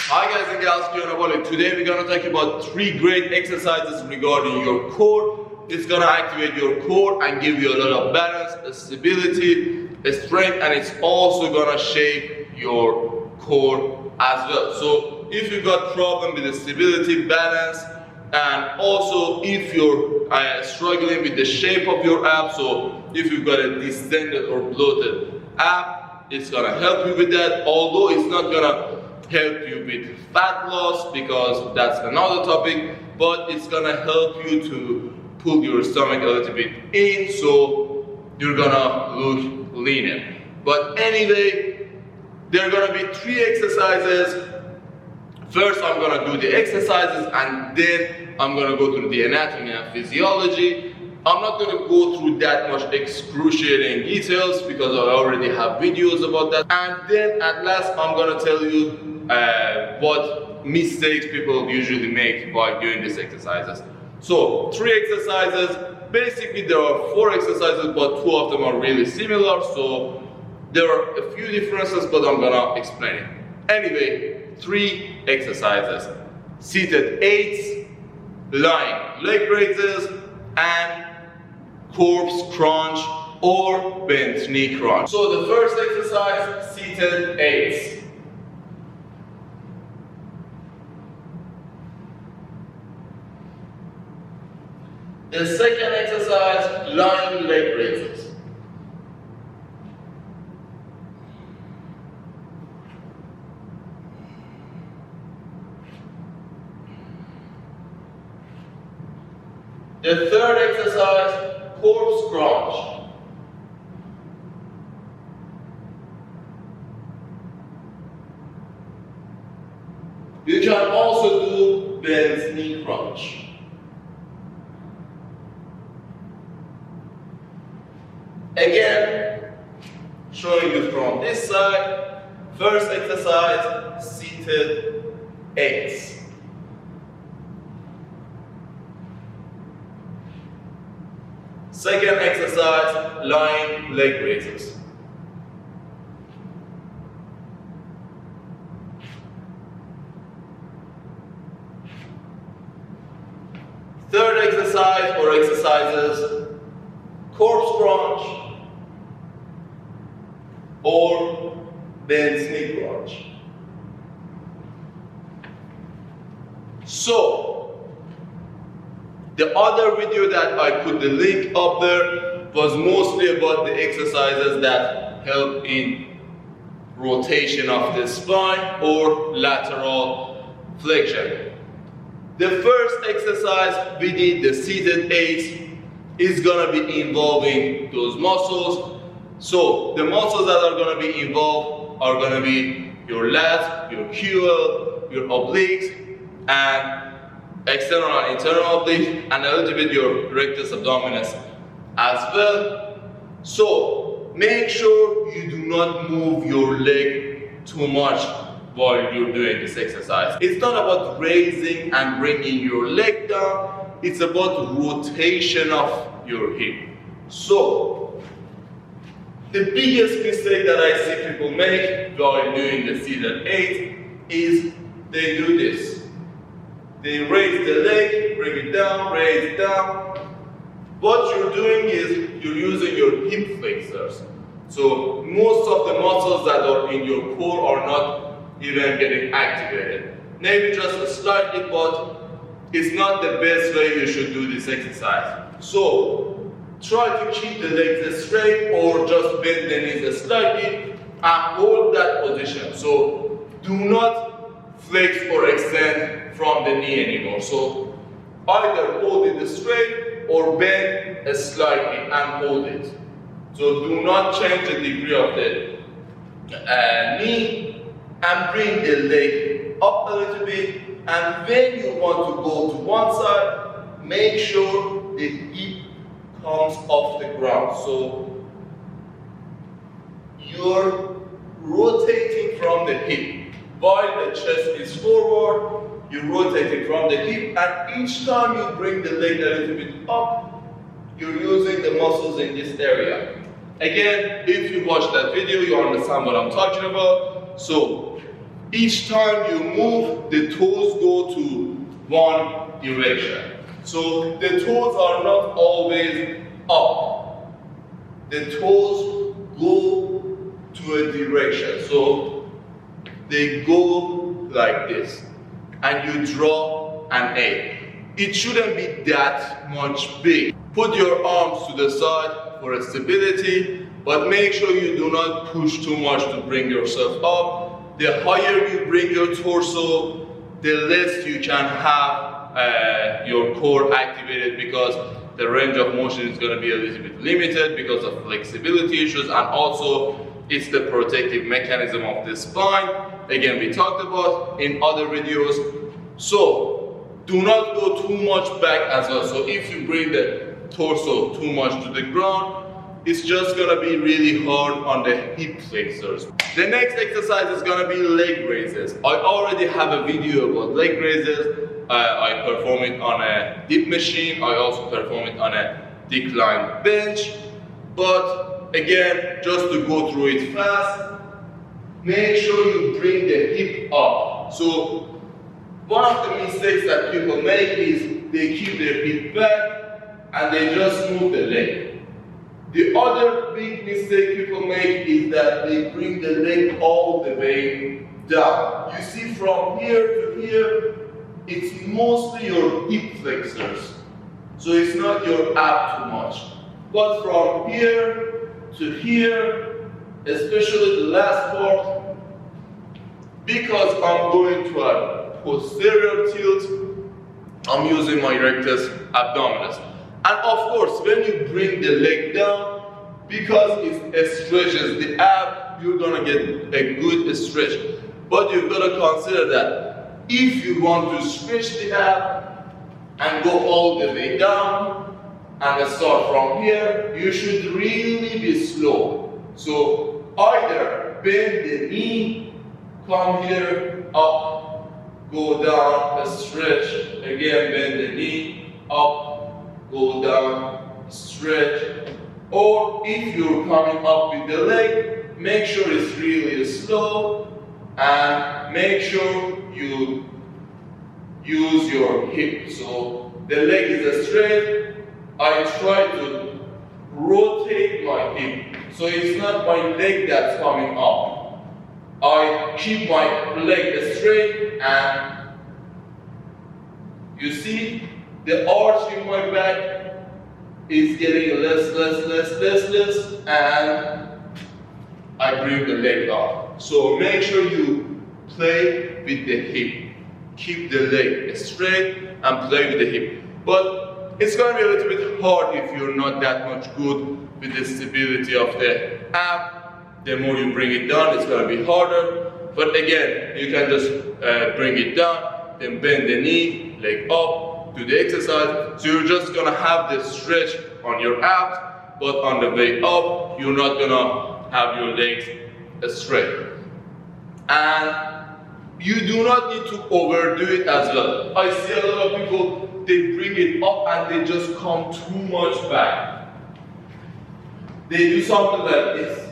Hi guys and gals, today we're gonna talk about 3 great exercises regarding your core. It's gonna activate your core and give you a lot of balance, stability, strength, and it's also gonna shape your core as well. So if you've got problem with the stability, balance, and also if you're struggling with the shape of your abs, so if you've got a distended or bloated ab, it's gonna help you with that, although it's not gonna help you with fat loss because that's another topic, but it's gonna help you to pull your stomach a little bit in, so you're gonna look leaner. But anyway, there are gonna be 3 exercises. First, I'm gonna do the exercises and then I'm gonna go through the anatomy and physiology. I'm not gonna go through that much excruciating details because I already have videos about that. And then at last, I'm gonna tell you what mistakes people usually make while doing these exercises. So 3 exercises. Basically there are 4 exercises, but 2 of them are really similar, so there are a few differences, but I'm gonna explain it. Anyway, 3 exercises: seated 8s, lying leg raises, and corpse crunch or bent knee crunch. So the first exercise, seated 8s. The second exercise, lying leg raises. The third exercise, corpse crunch. You can also do bent knee crunch. Again, showing you from this side. First exercise, seated 8s. Second exercise, lying leg raises. Third exercise or exercises, corpse crunch or bent knee crunch. So, the other video that I put the link up there was mostly about the exercises that help in rotation of the spine or lateral flexion. The first exercise we did, the seated 8s, is gonna be involving those muscles. So the muscles that are gonna be involved are gonna be your lats, your QL, your obliques, and external and internal obliques, and a little bit your rectus abdominis as well. So make sure you do not move your leg too much while you're doing this exercise. It's not about raising and bringing your leg down, it's about rotation of your hip. So the biggest mistake that I see people make while doing the seated 8 is they do this. They raise the leg, bring it down, raise it down. What you're doing is you're using your hip flexors. So most of the muscles that are in your core are not even getting activated. Maybe just slightly, but it's not the best way you should do this exercise. So try to keep the legs straight or just bend the knees slightly and hold that position. So do not flex or extend from the knee anymore. So either hold it straight or bend slightly and hold it. So do not change the degree of the knee and bring the leg up a little bit. And when you want to go to one side, make sure the hip comes off the ground. So you're rotating from the hip. While the chest is forward, you're rotating from the hip, and each time you bring the leg a little bit up, you're using the muscles in this area. Again, if you watch that video, you understand what I'm talking about. So Each time you move, the toes go to one direction. So the toes are not always up. The toes go to a direction. So they go like this. And you draw an A. It shouldn't be that much big. Put your arms to the side for stability, but make sure you do not push too much to bring yourself up. The higher you bring your torso, the less you can have your core activated, because the range of motion is going to be a little bit limited because of flexibility issues, and also it's the protective mechanism of the spine. Again, we talked about in other videos. So do not go too much back as well. So if you bring the torso too much to the ground, it's just gonna be really hard on the hip flexors. The next exercise is gonna be leg raises. I already have a video about leg raises. I perform it on a dip machine. I also perform it on a decline bench. But again, just to go through it fast, make sure you bring the hip up. So one of the mistakes that people make is they keep their hip back and they just move the leg. The other big mistake people make is that they bring the leg all the way down. You see, from here to here, it's mostly your hip flexors. So it's not your ab too much. But from here to here, especially the last part, because I'm going to a posterior tilt, I'm using my rectus abdominis. And of course, when you bring the leg down, because it stretches the ab, you're gonna get a good stretch. But you've got to consider that if you want to stretch the ab and go all the way down and start from here, you should really be slow. So either bend the knee, come here, up, go down, stretch, again bend the knee, up, go down, stretch. Or if you're coming up with the leg, make sure it's really slow and make sure you use your hip. So the leg is straight. I try to rotate my hip. So it's not my leg that's coming up. I keep my leg straight, and you see the arch in my back is getting less, and I bring the leg up. So make sure you play with the hip. Keep the leg straight and play with the hip. But it's going to be a little bit hard if you're not that much good with the stability of the ab. The more you bring it down, it's going to be harder. But again, you can just bring it down, then bend the knee, leg up, do the exercise. So you're just going to have the stretch on your abs, but on the way up, you're not going to have your legs straight. And you do not need to overdo it as well. I see a lot of people, they bring it up and they just come too much back. They do something like this.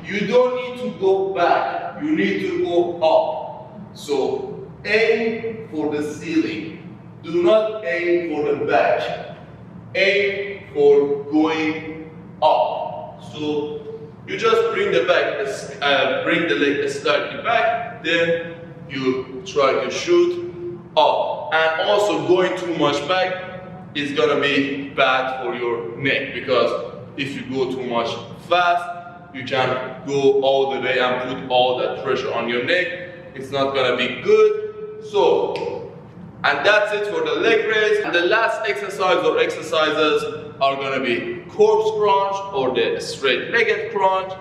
You don't need to go back, you need to go up. So aim for the ceiling. Do not aim for the back. Aim for going up. So you just bring the leg slightly back, then you try to shoot up. And also going too much back is gonna be bad for your neck, because if you go too much fast, you can go all the way and put all that pressure on your neck. It's not gonna be good. So, and that's it for the leg raise. And the last exercise or exercises are gonna be corpse crunch or the straight-legged crunch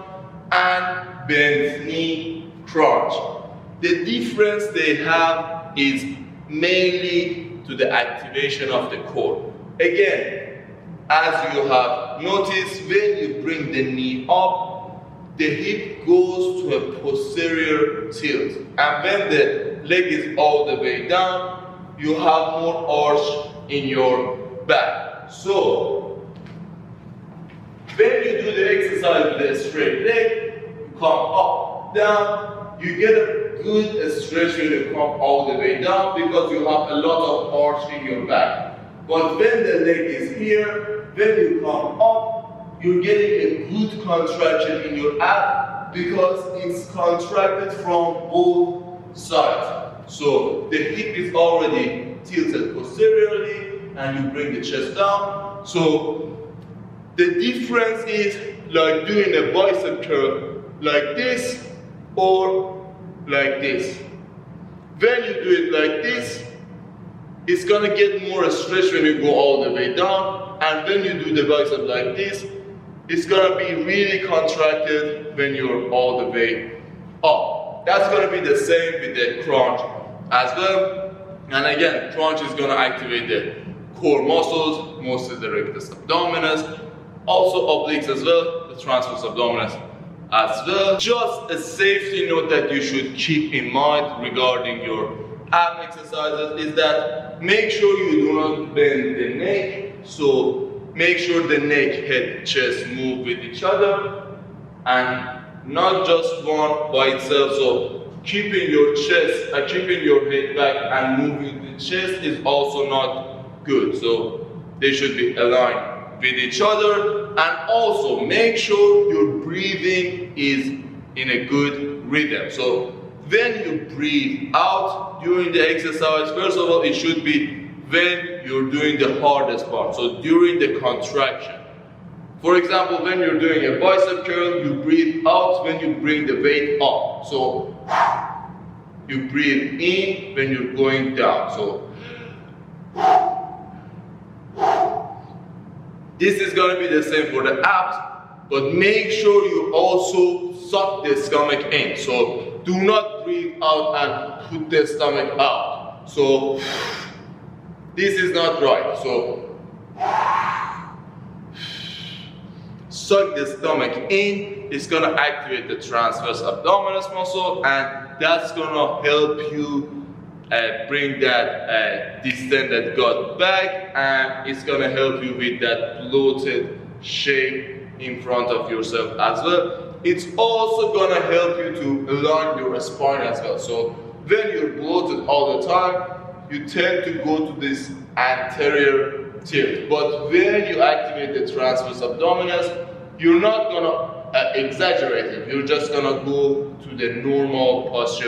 and bent knee crunch. The difference they have is mainly to the activation of the core. Again, as you have noticed, when you bring the knee up, the hip goes to a posterior tilt. And when the leg is all the way down, you have more arch in your back. So, when you do the exercise with a straight leg, you come up, down, you get a good stretch when you come all the way down because you have a lot of arch in your back. But when the leg is here, when you come up, you're getting a good contraction in your ab because it's contracted from both sides. So the hip is already tilted posteriorly and you bring the chest down. So the difference is like doing a bicep curl like this or like this. When you do it like this, it's gonna get more stretch when you go all the way down, and when you do the bicep like this, it's gonna be really contracted when you're all the way up. That's gonna be the same with the crunch as well. And again, crunch is gonna activate the core muscles, mostly the rectus abdominis, also obliques as well, the transversus abdominis as well. Just a safety note that you should keep in mind regarding your ab exercises is that make sure you do not bend the neck. So make sure the neck, head, chest move with each other and not just one by itself. So keeping your chest, keeping your head back and moving the chest is also not good. So they should be aligned with each other, and also make sure your breathing is in a good rhythm. So when you breathe out during the exercise, first of all, it should be when you're doing the hardest part, so during the contraction. For example, when you're doing a bicep curl, you breathe out when you bring the weight up. So you breathe in when you're going down. So this is going to be the same for the abs, but make sure you also suck the stomach in. So do not breathe out and put the stomach out. So this is not right. So suck the stomach in. It's going to activate the transversus abdominis muscle, and that's going to help you bring that distended gut back, and it's going to help you with that bloated shape in front of yourself as well. It's also going to help you to align your spine as well. So when you're bloated all the time, you tend to go to this anterior tilt. But when you activate the transversus abdominis, you're not going to exaggerate it. You're just going to go to the normal posture